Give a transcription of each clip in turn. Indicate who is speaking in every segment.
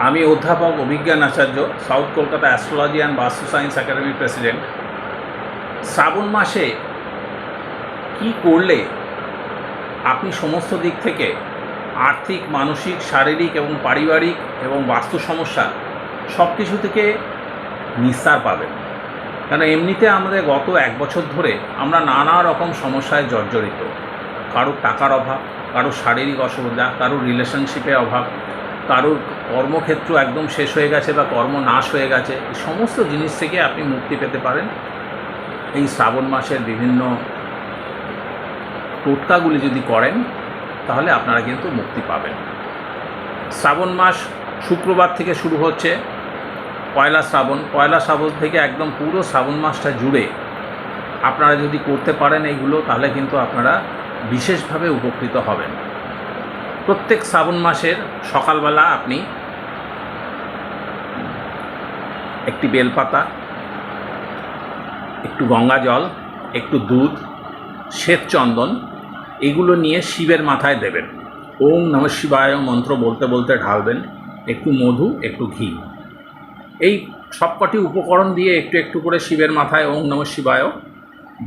Speaker 1: আমি অধ্যাপক অভিজ্ঞান আচার্য, south Kolkata astrology and বাস্তু সায়েন্স একাডেমির প্রেসিডেন্ট। শ্রাবণ মাসে কি করলে আপনি সমস্ত দিক থেকে আর্থিক, মানসিক, শারীরিক এবং পারিবারিক এবং বাস্তু সমস্যা সব কিছু থেকে নিস্তার পাবেন? কেন এমনিতে আমাদের গত 1 বছর ধরে আমরা নানা রকম সমস্যায় জর্জরিত। কারোর টাকার অভাব, কারোর শারীরিক অসুবিধা, কারোর রিলেশনশিপে অভাব, কারোর কর্মক্ষেত্র একদম শেষ হয়ে গেছে বা কর্ম নাশ হয়ে গেছে। এই সমস্ত জিনিস থেকে আপনি মুক্তি পেতে পারেন এই শ্রাবণ মাসের বিভিন্ন টোটকাগুলি যদি করেন, তাহলে আপনারা কিন্তু মুক্তি পাবেন। শ্রাবণ মাস শুক্রবার থেকে শুরু হচ্ছে, পয়লা শ্রাবণ থেকে একদম পুরো শ্রাবণ মাসটা জুড়ে আপনারা যদি করতে পারেন এইগুলো, তাহলে কিন্তু আপনারা বিশেষভাবে উপকৃত হবেন। প্রত্যেক শ্রাবণ মাসের সকালবেলা আপনি একটি বেলপাতা, একটু গঙ্গা জল, একটু দুধ, শ্বেত চন্দন এগুলো নিয়ে শিবের মাথায় দেবেন। ওম নমঃ শিবায় মন্ত্র বলতে বলতে ঢালবেন। একটু মধু, একটু ঘি, এই সবকটি উপকরণ দিয়ে একটু একটু করে শিবের মাথায় ওম নমঃ শিবায়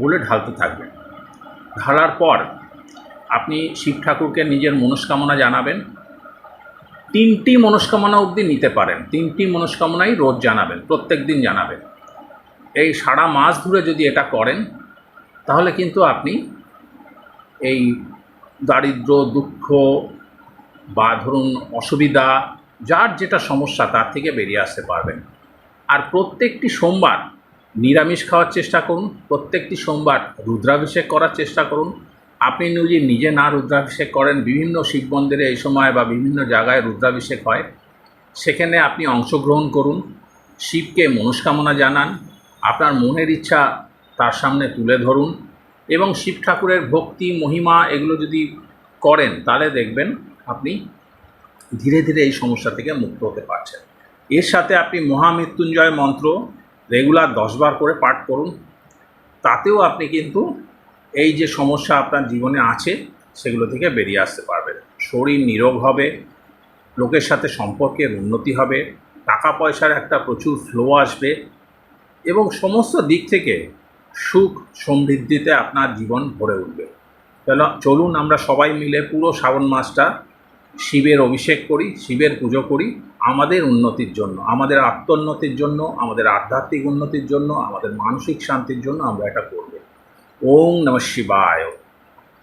Speaker 1: বলে ঢালতে থাকবেন। ঢালার পর আপনি শিব ঠাকুরকে নিজের মনস্কামনা জানাবেন। 3টি মনস্কামনা অবধি নিতে পারেন, 3টি মনস্কামনাই রোজ জানাবেন, প্রত্যেক দিন জানাবেন। এই সারা মাস ধরে যদি এটা করেন, তাহলে কিন্তু আপনি এই দারিদ্র, দুঃখ বা ধরুন অসুবিধা, যার যেটা সমস্যা তার থেকে বেরিয়ে আসতে পারবেন। আর প্রত্যেকটি সোমবার নিরামিষ খাওয়ার চেষ্টা করুন, প্রত্যেকটি সোমবার রুদ্রাভিষেক করার চেষ্টা করুন। আপনি যদি নিজে না রুদ্রাভিষেক করেন, বিভিন্ন শিব মন্দিরে এই সময় বা বিভিন্ন জায়গায় রুদ্রাভিষেক হয়, সেখানে আপনি অংশগ্রহণ করুন। শিবকে মনস্কামনা জানান, আপনার মনের ইচ্ছা তার সামনে তুলে ধরুন এবং শিব ঠাকুরের ভক্তি, মহিমা এগুলো যদি করেন, তাহলে দেখবেন আপনি ধীরে ধীরে এই সমস্যা থেকে মুক্ত হতে পারছেন। এর সাথে আপনি মহামৃত্যুঞ্জয় মন্ত্র রেগুলার 10 বার করে পাঠ করুন। তাতেও আপনি কিন্তু এই যে সমস্যা আপনার জীবনে আছে সেগুলো থেকে বেরিয়ে আসতে পারবেন। শরীর নিরোগ হবে, লোকের সাথে সম্পর্কের উন্নতি হবে, টাকা পয়সার একটা প্রচুর ফ্লো আসবে এবং সমস্ত দিক থেকে সুখ সমৃদ্ধিতে আপনার জীবন ভরে উঠবে। চলুন আমরা সবাই মিলে পুরো শ্রাবণ মাসটা শিবের অভিষেক করি, শিবের পুজো করি, আমাদের উন্নতির জন্য, আমাদের আত্মোন্নতির জন্য, আমাদের আধ্যাত্মিক উন্নতির জন্য, আমাদের মানসিক শান্তির জন্য আমরা এটা করব। ওম নমঃ শিবায়।